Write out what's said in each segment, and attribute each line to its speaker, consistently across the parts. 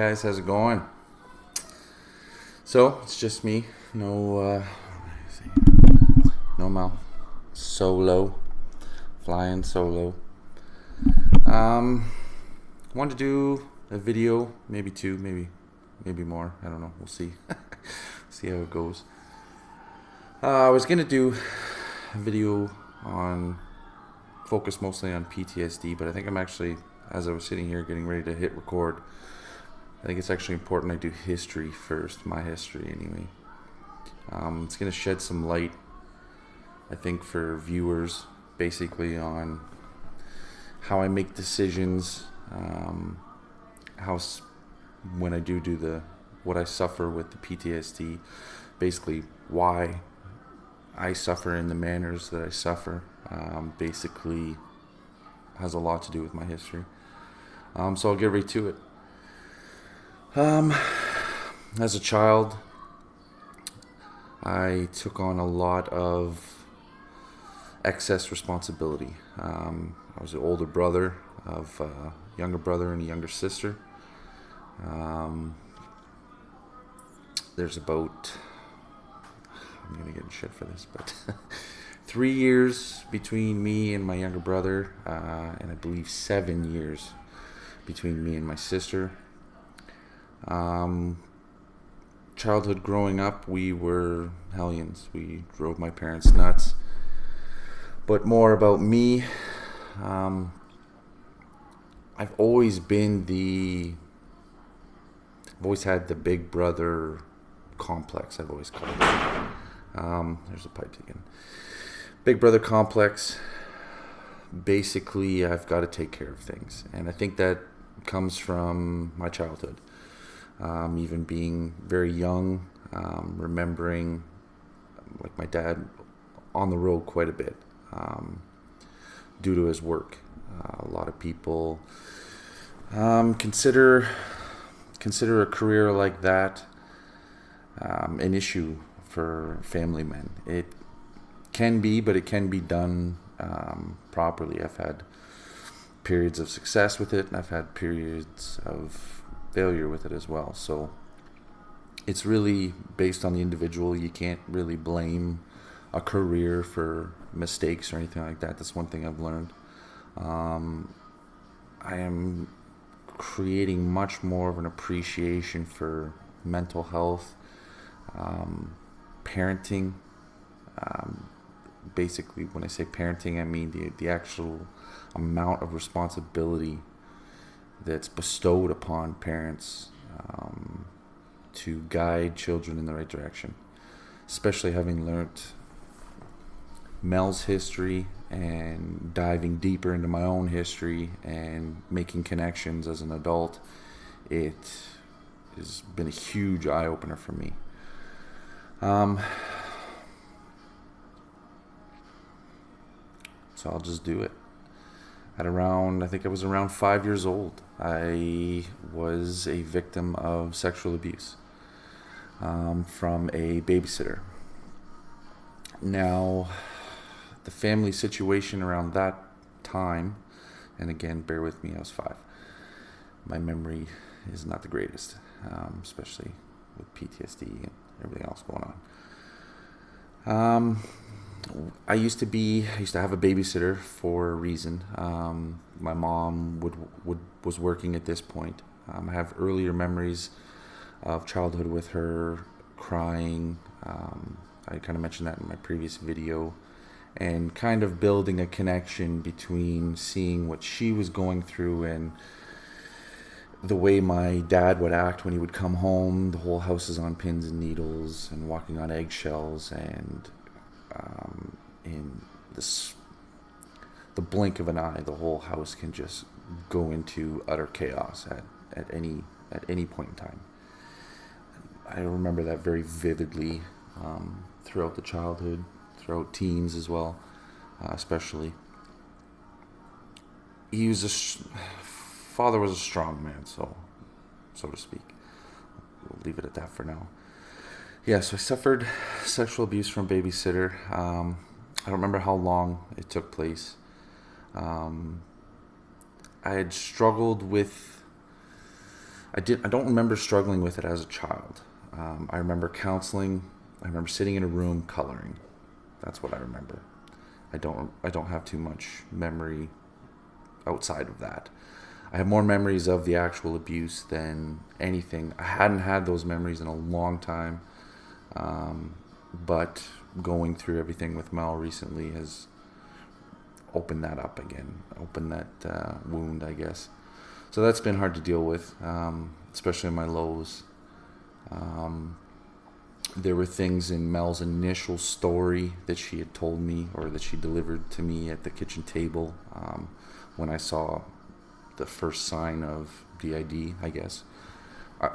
Speaker 1: guys, how's it going? So it's just me, no Mal, solo, flying solo. Wanted to do a video, maybe two, maybe more. I don't know. We'll see. See how it goes. I was gonna do a video on focus mostly on PTSD, but I think I'm actually, as I was sitting here getting ready to hit record, I think it's actually important I do history first, my history anyway. It's going to shed some light, I think, for viewers, basically on how I make decisions, when I do what I suffer with the PTSD, basically why I suffer in the manners that I suffer, basically has a lot to do with my history. So I'll get right to it. As a child, I took on a lot of excess responsibility. I was the older brother of a younger brother and a younger sister. There's about, I'm gonna get in shit for this, but 3 years between me and my younger brother, and I believe 7 years between me and my sister. Childhood growing up, we were hellions. We drove my parents nuts. But more about me, I've always had the big brother complex, I've always called it. There's a pipe again. Big brother complex. Basically, I've got to take care of things. And I think that comes from my childhood. Even being very young, remembering like my dad on the road quite a bit, due to his work. A lot of people consider a career like that an issue for family men. It can be, but it can be done properly. I've had periods of success with it, and I've had periods of failure with it as well. So it's really based on the individual. You can't really blame a career for mistakes or anything like that. That's one thing I've learned. I am creating much more of an appreciation for mental health, parenting. Basically, when I say parenting, I mean the actual amount of responsibility that's bestowed upon parents to guide children in the right direction. Especially having learnt Mel's history and diving deeper into my own history and making connections as an adult, it has been a huge eye-opener for me. So I'll just do it. I think I was around 5 years old, I was a victim of sexual abuse from a babysitter. Now, the family situation around that time, and again, bear with me, I was 5. My memory is not the greatest, especially with PTSD and everything else going on. I used to have a babysitter for a reason. My mom was working at this point. I have earlier memories of childhood with her crying. I kind of mentioned that in my previous video, and kind of building a connection between seeing what she was going through and the way my dad would act when he would come home. The whole house is on pins and needles and walking on eggshells, and in the blink of an eye, the whole house can just go into utter chaos at any point in time. I remember that very vividly throughout the childhood, throughout teens as well, especially. Father was a strong man, so to speak. We'll leave it at that for now. Yeah, so I suffered sexual abuse from a babysitter. I don't remember how long it took place. I had struggled with I don't remember struggling with it as a child. I remember counseling. I remember sitting in a room coloring. That's what I remember. I don't have too much memory outside of that. I have more memories of the actual abuse than anything. I hadn't had those memories in a long time, but going through everything with Mel recently has opened that up again, opened that wound, I guess. So that's been hard to deal with, especially in my lows. There were things in Mel's initial story that she had told me, or that she delivered to me at the kitchen table, when I saw the first sign of D.I.D, I guess. I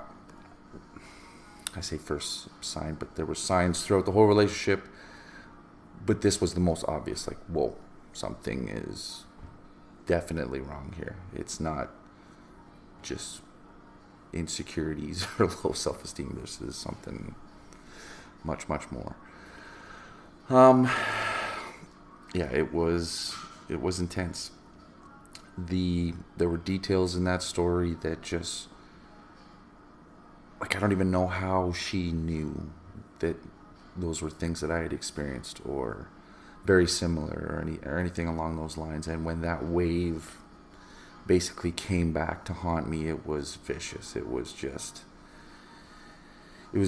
Speaker 1: say first sign, but there were signs throughout the whole relationship. But this was the most obvious, like, whoa, something is definitely wrong here. It's not just insecurities or low self-esteem. This is something much, much more. Yeah, it was intense. There were details in that story that just, like, I don't even know how she knew that those were things that I had experienced, or very similar, or anything along those lines. And when that wave basically came back to haunt me, it was vicious. It was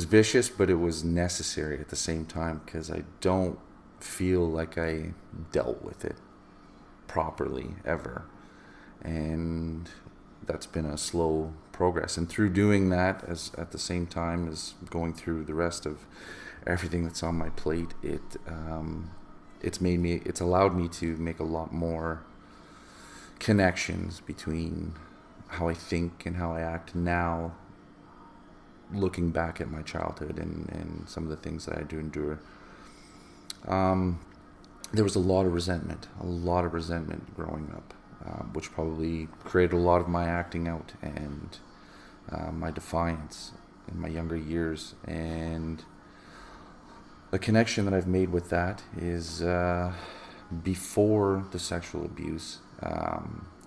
Speaker 1: vicious, but it was necessary at the same time, because I don't feel like I dealt with it properly ever. And that's been a slow progress. And through doing that, as at the same time as going through the rest of everything that's on my plate, it's allowed me to make a lot more connections between how I think and how I act now, looking back at my childhood and some of the things that I had to endure. There was a lot of resentment growing up, which probably created a lot of my acting out and my defiance in my younger years. And the connection that I've made with that is before the sexual abuse.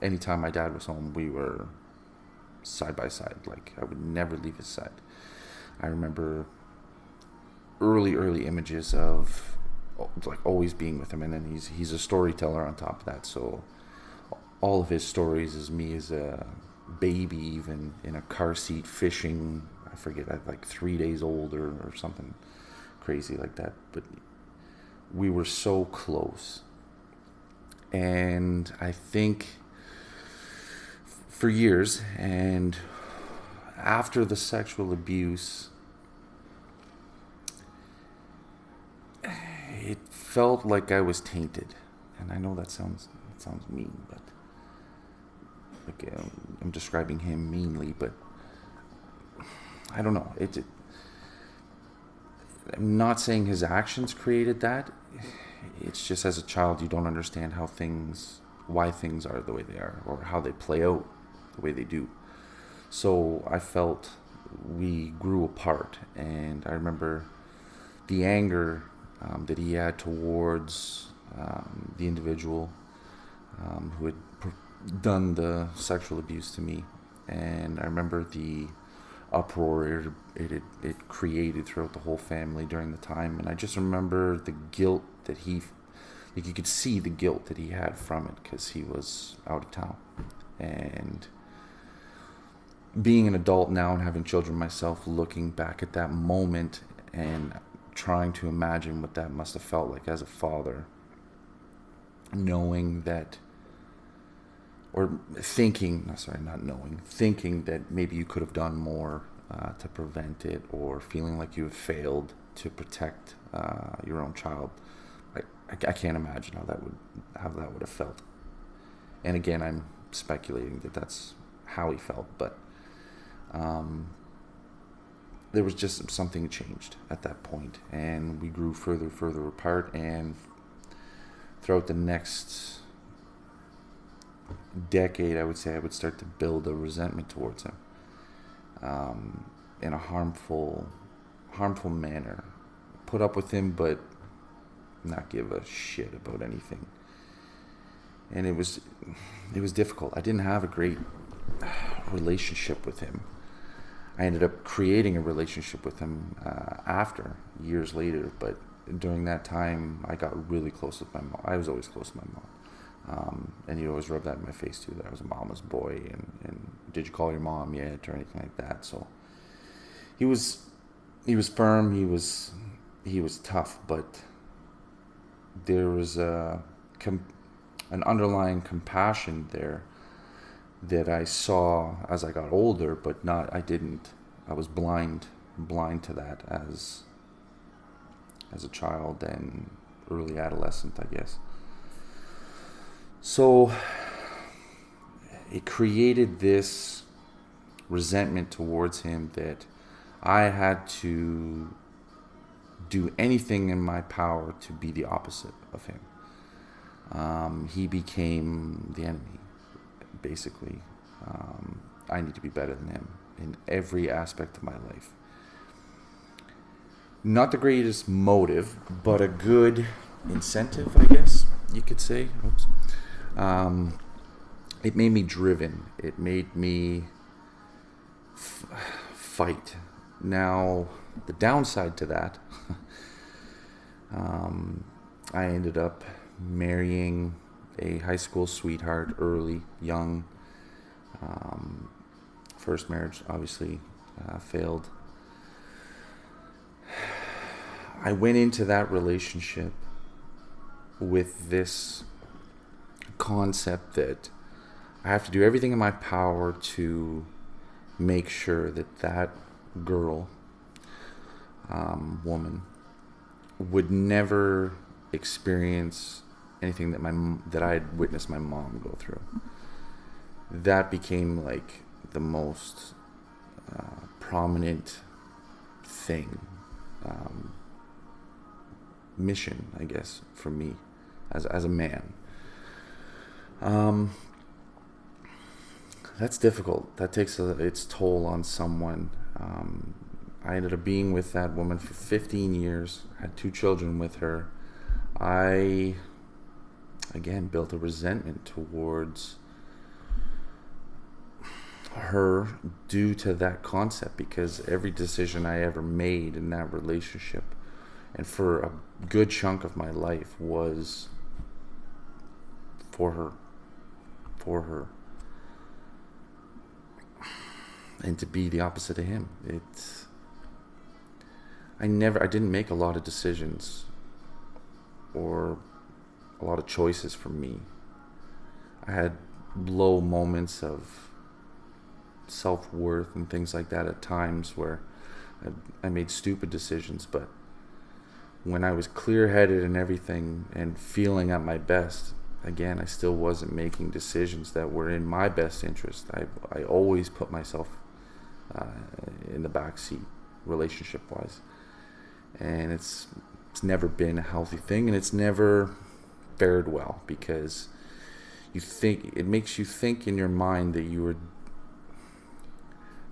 Speaker 1: Anytime my dad was home, we were side by side. Like, I would never leave his side. I remember early images of, like, always being with him. And then he's a storyteller on top of that. So all of his stories is me as a baby, even in a car seat fishing. I forget, at like 3 days old or something crazy like that. But we were so close. And I think for years, and after the sexual abuse, it felt like I was tainted. And I know that sounds mean, but like, I'm describing him meanly, but I don't know. I'm not saying his actions created that. It's just, as a child, you don't understand why things are the way they are, or how they play out the way they do. So I felt we grew apart, and I remember the anger that he had towards the individual who had done the sexual abuse to me. And I remember the uproar it created throughout the whole family during the time. And I just remember the guilt that you could see the guilt that he had from it, because he was out of town. And being an adult now and having children myself, looking back at that moment and trying to imagine what that must have felt like as a father, knowing that, or thinking that maybe you could have done more to prevent it, or feeling like you have failed to protect your own child. I can't imagine how that would have felt. And again, I'm speculating that that's how he felt, but there was just something changed at that point, and we grew further apart. And throughout the next decade, I would say I would start to build a resentment towards him, in a harmful manner. Put up with him, but not give a shit about anything. And it was difficult. I didn't have a great relationship with him. I ended up creating a relationship with him after, years later. But during that time, I got really close with my mom. I was always close to my mom. And he always rubbed that in my face too, that I was a mama's boy, and did you call your mom yet, or anything like that. So he was firm, he was tough, but there was an underlying compassion there that I saw as I got older, but I was blind to that as a child and early adolescent, I guess. So it created this resentment towards him that I had to do anything in my power to be the opposite of him. He became the enemy, basically. I need to be better than him in every aspect of my life. Not the greatest motive, but a good incentive, I guess you could say. Oops. It made me driven. It made me fight. Now, the downside to that, I ended up marrying a high school sweetheart early, young. First marriage obviously failed. I went into that relationship with this concept that I have to do everything in my power to make sure that that girl, woman, would never experience anything that I had witnessed my mom go through. That became like the most prominent thing, mission, I guess, for me as a man. That's difficult. That takes its toll on someone. I ended up being with that woman for 15 years, had 2 children with her. I, again, built a resentment towards her due to that concept, because every decision I ever made in that relationship, and for a good chunk of my life, was for her. And to be the opposite of him. I didn't make a lot of decisions or a lot of choices for me. I had low moments of self-worth and things like that at times where I made stupid decisions, but when I was clear-headed and everything and feeling at my best, again, I still wasn't making decisions that were in my best interest. I always put myself in the back seat, relationship-wise, and it's never been a healthy thing, and it's never fared well, because it makes you think in your mind that you are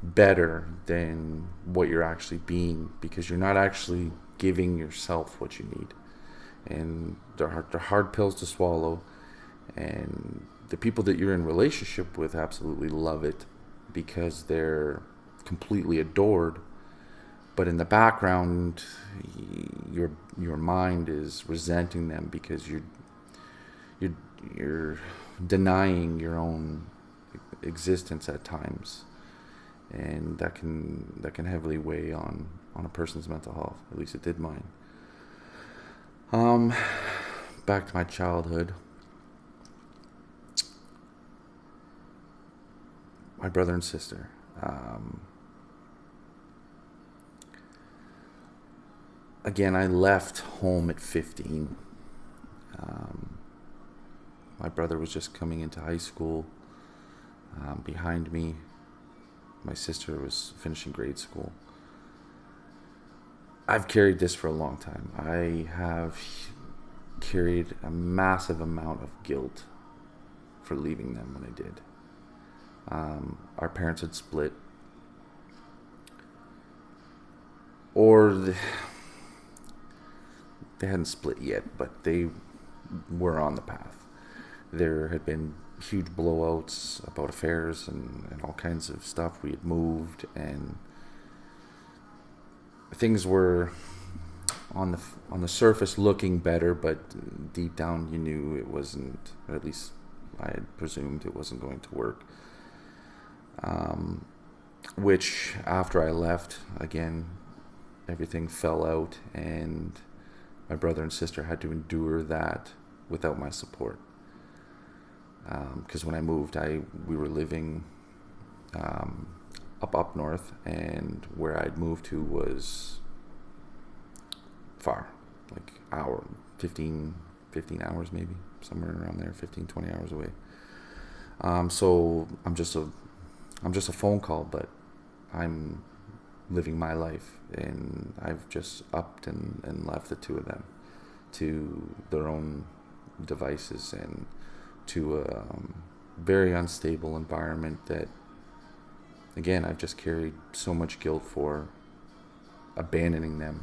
Speaker 1: better than what you're actually being, because you're not actually giving yourself what you need. And they're hard pills to swallow, and the people that you're in relationship with absolutely love it because they're completely adored, but in the background your mind is resenting them because you're denying your own existence at times, and that can heavily weigh on a person's mental health. At least it did mine. Back to my childhood. My brother and sister. Again, I left home at 15. My brother was just coming into high school behind me. My sister was finishing grade school. I've carried this for a long time. I have carried a massive amount of guilt for leaving them when I did. Our parents had split, or they hadn't split yet, but they were on the path. There had been huge blowouts about affairs and all kinds of stuff. We had moved, and things were on the surface looking better, but deep down you knew it wasn't, or at least I had presumed it wasn't going to work. Which after I left, again, everything fell out, and my brother and sister had to endure that without my support. Because when I moved, we were living up north, and where I'd moved to was far, like 15 hours maybe, somewhere around there, 15, 20 hours away. So I'm just a phone call, but I'm living my life, and I've just upped and left the two of them to their own devices and to a very unstable environment that, again, I've just carried so much guilt for abandoning them.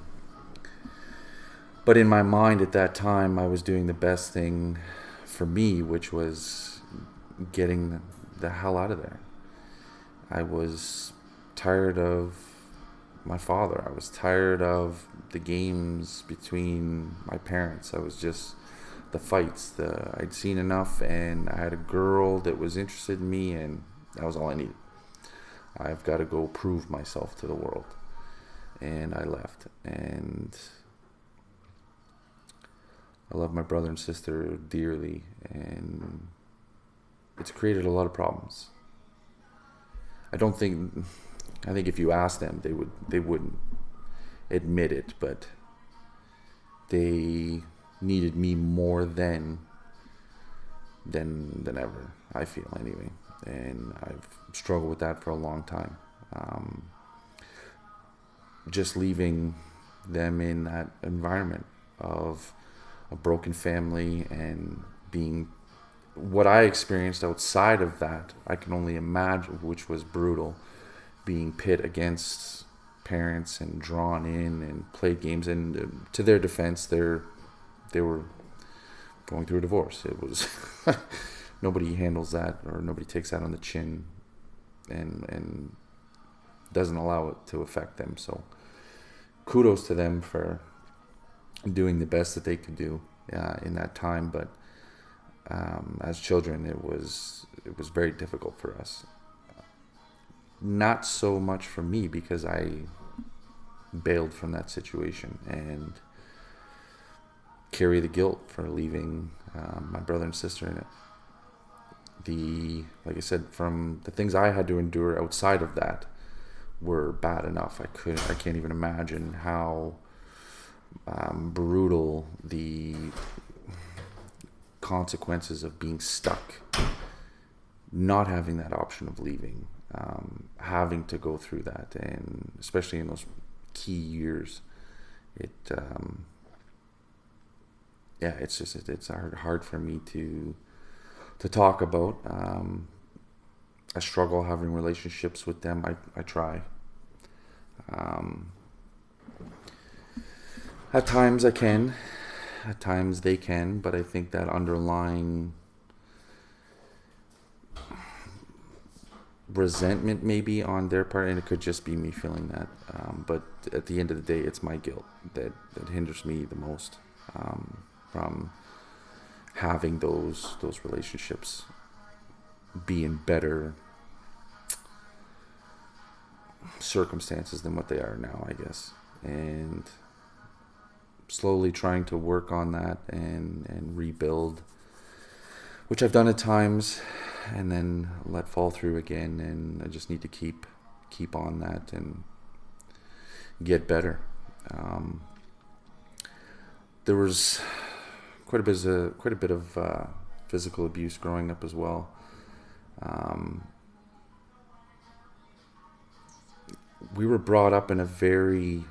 Speaker 1: But in my mind at that time, I was doing the best thing for me, which was getting the hell out of there. I was tired of my father. I was tired of the games between my parents. I was just the fights. I'd seen enough, and I had a girl that was interested in me, and that was all I needed. I've got to go prove myself to the world. And I left. And I love my brother and sister dearly, and it's created a lot of problems. I think if you ask them, they wouldn't admit it, but they needed me more than ever, I feel, anyway. And I've struggled with that for a long time. Just leaving them in that environment of a broken family, and being what I experienced outside of that, I can only imagine, which was brutal, being pit against parents and drawn in and played games. And to their defense, they were going through a divorce. It was nobody handles that, or nobody takes that on the chin, and doesn't allow it to affect them. So kudos to them for doing the best that they could do in that time. But as children, it was very difficult for us. Not so much for me, because I bailed from that situation and carry the guilt for leaving my brother and sister in it. Like I said, from the things I had to endure outside of that were bad enough. I can't even imagine how brutal the consequences of being stuck, not having that option of leaving, having to go through that, and especially in those key years, it's hard for me to talk about. I struggle having relationships with them. I try. At times I can, at times they can, but I think that underlying resentment maybe on their part, and it could just be me feeling that, but at the end of the day, it's my guilt that hinders me the most from having those relationships be in better circumstances than what they are now, I guess. And slowly trying to work on that and rebuild, which I've done at times, and then let fall through again. And I just need to keep on that and get better. There was quite a bit of physical abuse growing up as well. We were brought up in a very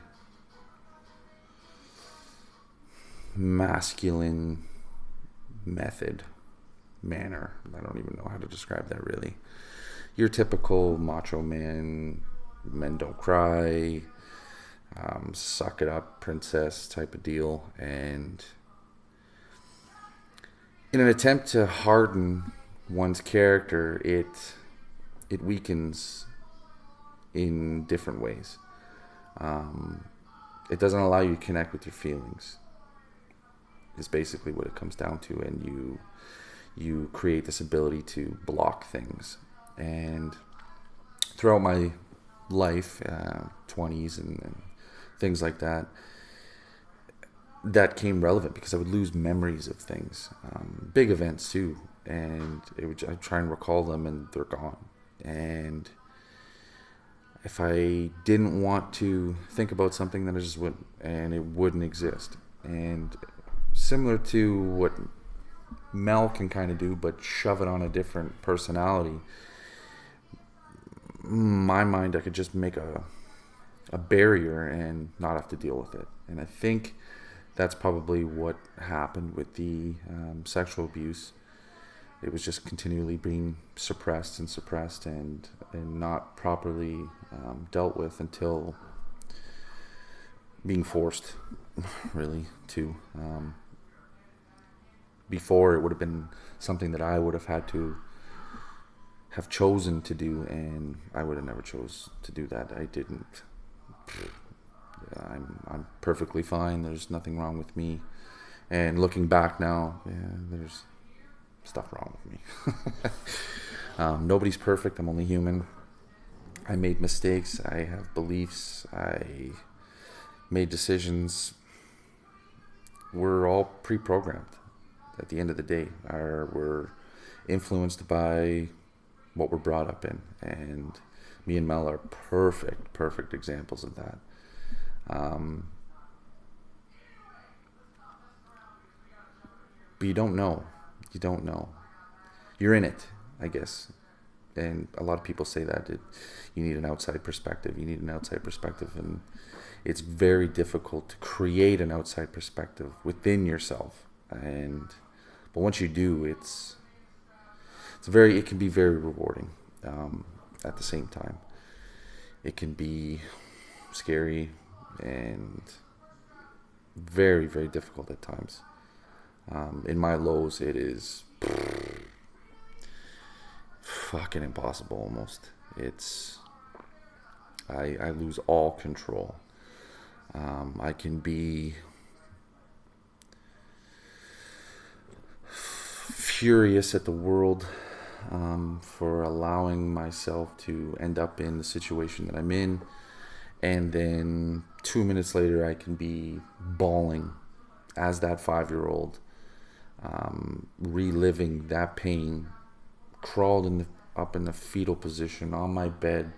Speaker 1: masculine manner. I don't even know how to describe that, really. Your typical macho man, men don't cry, suck it up, princess type of deal. And in an attempt to harden one's character, it weakens in different ways. it doesn't allow you to connect with your feelings, is basically what it comes down to. And you create this ability to block things. And throughout my life, 20s and things like that, that came relevant because I would lose memories of things, big events too, and I'd try and recall them and they're gone. And if I didn't want to think about something, then I just wouldn't, and it wouldn't exist. And similar to what Mel can kind of do, but shove it on a different personality, my mind, I could just make a barrier and not have to deal with it. And I think that's probably what happened with the sexual abuse. It was just continually being suppressed and not properly dealt with until being forced, really, to. Before, it would have been something that I would have had to have chosen to do, and I would have never chose to do that. I didn't. I'm perfectly fine. There's nothing wrong with me. And looking back now, yeah, there's stuff wrong with me. Nobody's perfect. I'm only human. I made mistakes. I have beliefs. I made decisions. We're all pre-programmed at the end of the day. We're influenced by what we're brought up in. And me and Mel are perfect examples of that. But you don't know. You're in it, I guess. And a lot of people say that you need an outside perspective. And it's very difficult to create an outside perspective within yourself. But once you do, it can be very rewarding. At the same time, it can be scary and very, very difficult at times. In my lows, it is fucking impossible almost. I lose all control. I can be furious at the world for allowing myself to end up in the situation that I'm in, and then 2 minutes later I can be bawling as that 5-year-old, reliving that pain, crawled up in the fetal position on my bed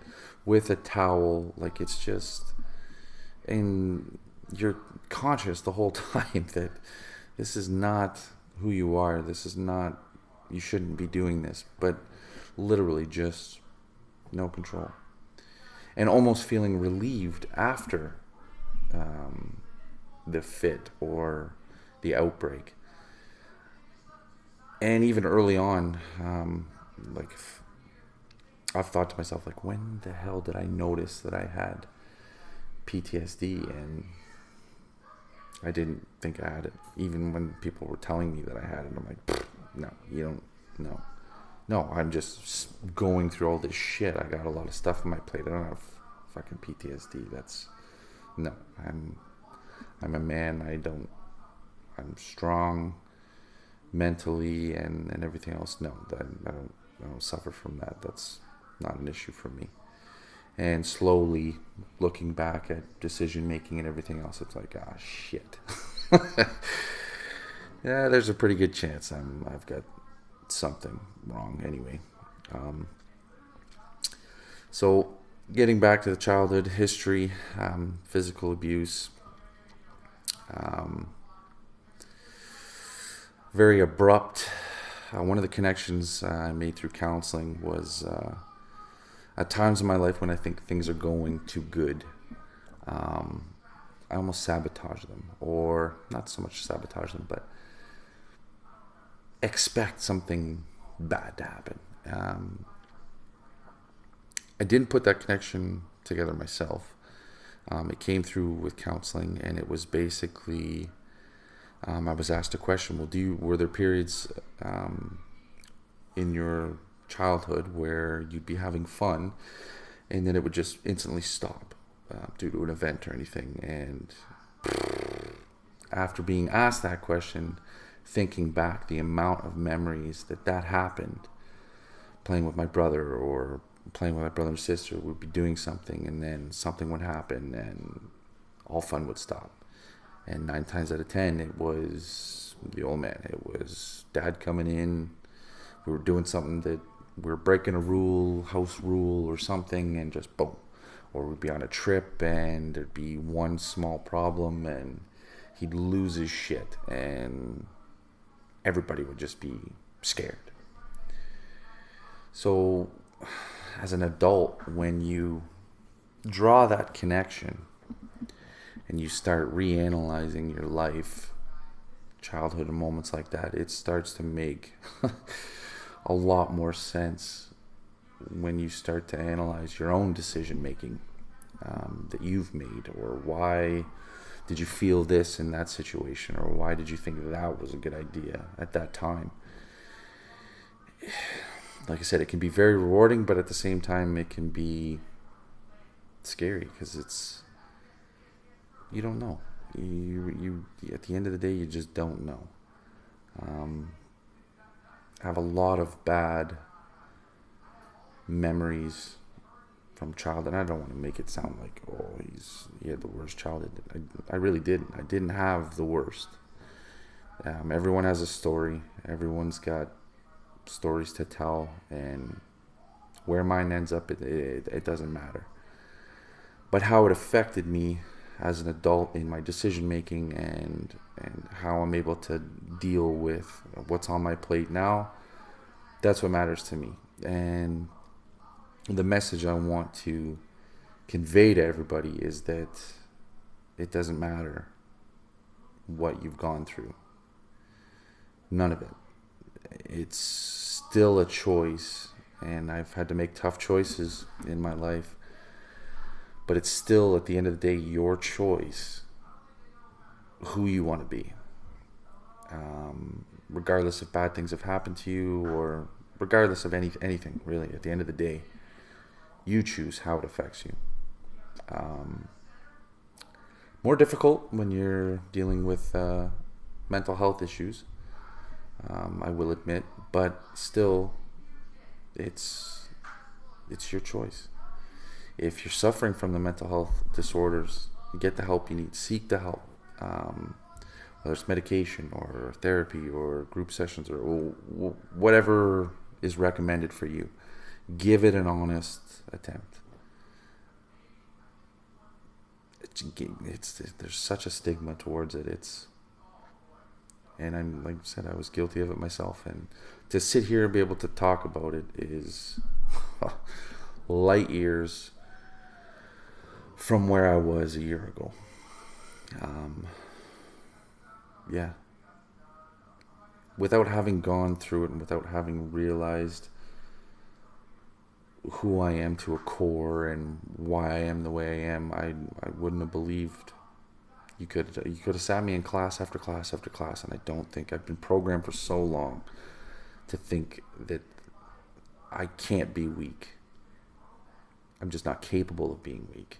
Speaker 1: with a towel, like it's just, and you're conscious the whole time that this is not who you are, you shouldn't be doing this, but literally just no control. And almost feeling relieved after the fit or the outbreak. And even early on, I've thought to myself, like, when the hell did I notice that I had PTSD? And I didn't think I had it. Even when people were telling me that I had it, I'm like, no, you don't, no. No, I'm just going through all this shit. I got a lot of stuff on my plate. I don't have fucking PTSD. No, I'm a man. I'm strong mentally and everything else. No, I don't suffer from that. That's not an issue for me. And slowly looking back at decision making and everything else, it's like, shit. Yeah, there's a pretty good chance I've got something wrong anyway. So getting back to the childhood history, physical abuse, very abrupt. One of the connections I made through counseling was at times in my life when I think things are going too good, I almost sabotage them, or not so much sabotage them, but expect something bad to happen. I didn't put that connection together myself. It came through with counseling, and it was basically, I was asked a question, well, were there periods in your childhood where you'd be having fun and then it would just instantly stop? due to an event or anything. And after being asked that question, thinking back the amount of memories that happened, playing with my brother or playing with my brother and sister, would be doing something, and then something would happen and all fun would stop. And 9 times out of 10, it was the old man. It was dad coming in. We were doing something that we were breaking a rule, house rule or something, and just boom. Or we'd be on a trip and there'd be one small problem and he'd lose his shit and everybody would just be scared. So as an adult, when you draw that connection and you start reanalyzing your life, childhood and moments like that, it starts to make a lot more sense when you start to analyze your own decision making that you've made, or why did you feel this in that situation, or why did you think that was a good idea at that time. Like I said, it can be very rewarding, but at the same time it can be scary because you don't know. You at the end of the day, you just don't know. I have a lot of bad memories from childhood. I don't want to make it sound like, oh, he had the worst childhood. I really didn't. I didn't have the worst. Everyone has a story. Everyone's got stories to tell, and where mine ends up, it doesn't matter. But how it affected me as an adult in my decision making and how I'm able to deal with what's on my plate now, that's what matters to me. And the message I want to convey to everybody is that it doesn't matter what you've gone through. None of it. It's still a choice, and I've had to make tough choices in my life, but it's still, at the end of the day, your choice who you want to be. Regardless if bad things have happened to you, or regardless of anything, really, at the end of the day, you choose how it affects you. More difficult when you're dealing with mental health issues, I will admit, but still, it's your choice. If you're suffering from the mental health disorders, get the help you need. Seek the help, whether it's medication or therapy or group sessions or whatever is recommended for you. Give it an honest attempt. There's such a stigma towards it. And I'm, like I said, I was guilty of it myself. And to sit here and be able to talk about it is light years from where I was a year ago. Yeah. Without having gone through it and without having realized who I am to a core and why I am the way I am, I wouldn't have believed. You could have sat me in class after class after class, and I don't think I've been programmed for so long to think that I can't be weak. I'm just not capable of being weak.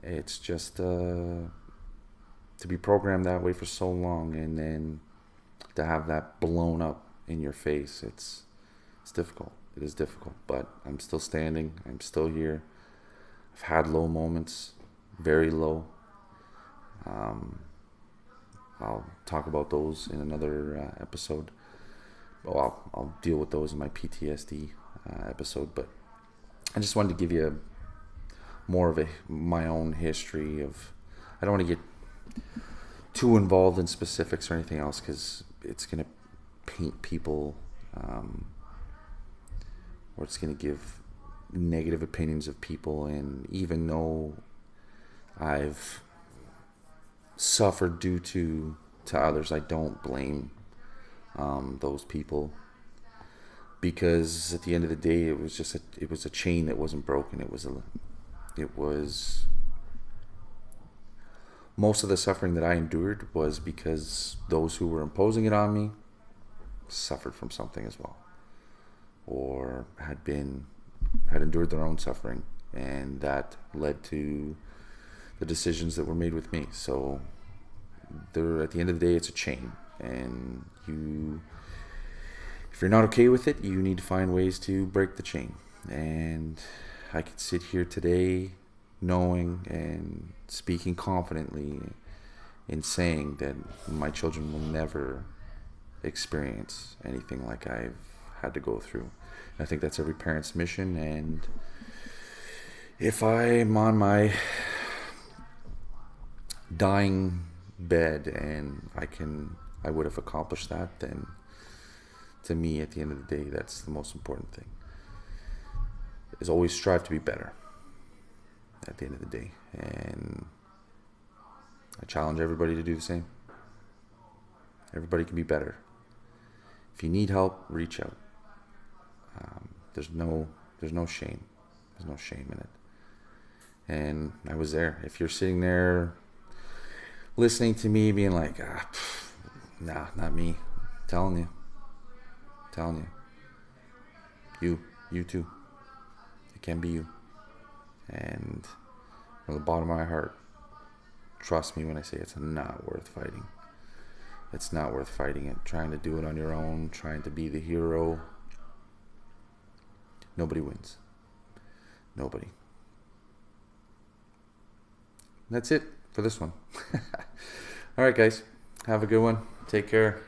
Speaker 1: It's just to be programmed that way for so long, and then to have that blown up in your face, it's difficult. It is difficult, but I'm still standing. I'm still here. I've had low moments, very low. I'll talk about those in another episode. Well, I'll deal with those in my PTSD episode, but I just wanted to give you more of my own history of. I don't want to get too involved in specifics or anything else, because it's going to paint people, or it's going to give negative opinions of people. And even though I've suffered due to others, I don't blame those people, because at the end of the day, it was just it was a chain that wasn't broken. It was most of the suffering that I endured was because those who were imposing it on me suffered from something as well, or had endured their own suffering, and that led to the decisions that were made with me. So there, at the end of the day, it's a chain, and if you're not okay with it, you need to find ways to break the chain. And I could sit here today knowing and speaking confidently in saying that my children will never experience anything like I've had to go through. I think that's every parent's mission, and if I'm on my dying bed and I would have accomplished that, then to me, at the end of the day, that's the most important thing, is always strive to be better at the end of the day. And I challenge everybody to do the same. Everybody can be better. If you need help, reach out. There's no shame. There's no shame in it. And I was there. If you're sitting there listening to me being like, nah, not me, telling you, you too. It can be you. And from the bottom of my heart, trust me when I say it's not worth fighting. It's not worth fighting it. Trying to do it on your own, trying to be the hero. Nobody wins. Nobody. That's it for this one. All right, guys. Have a good one. Take care.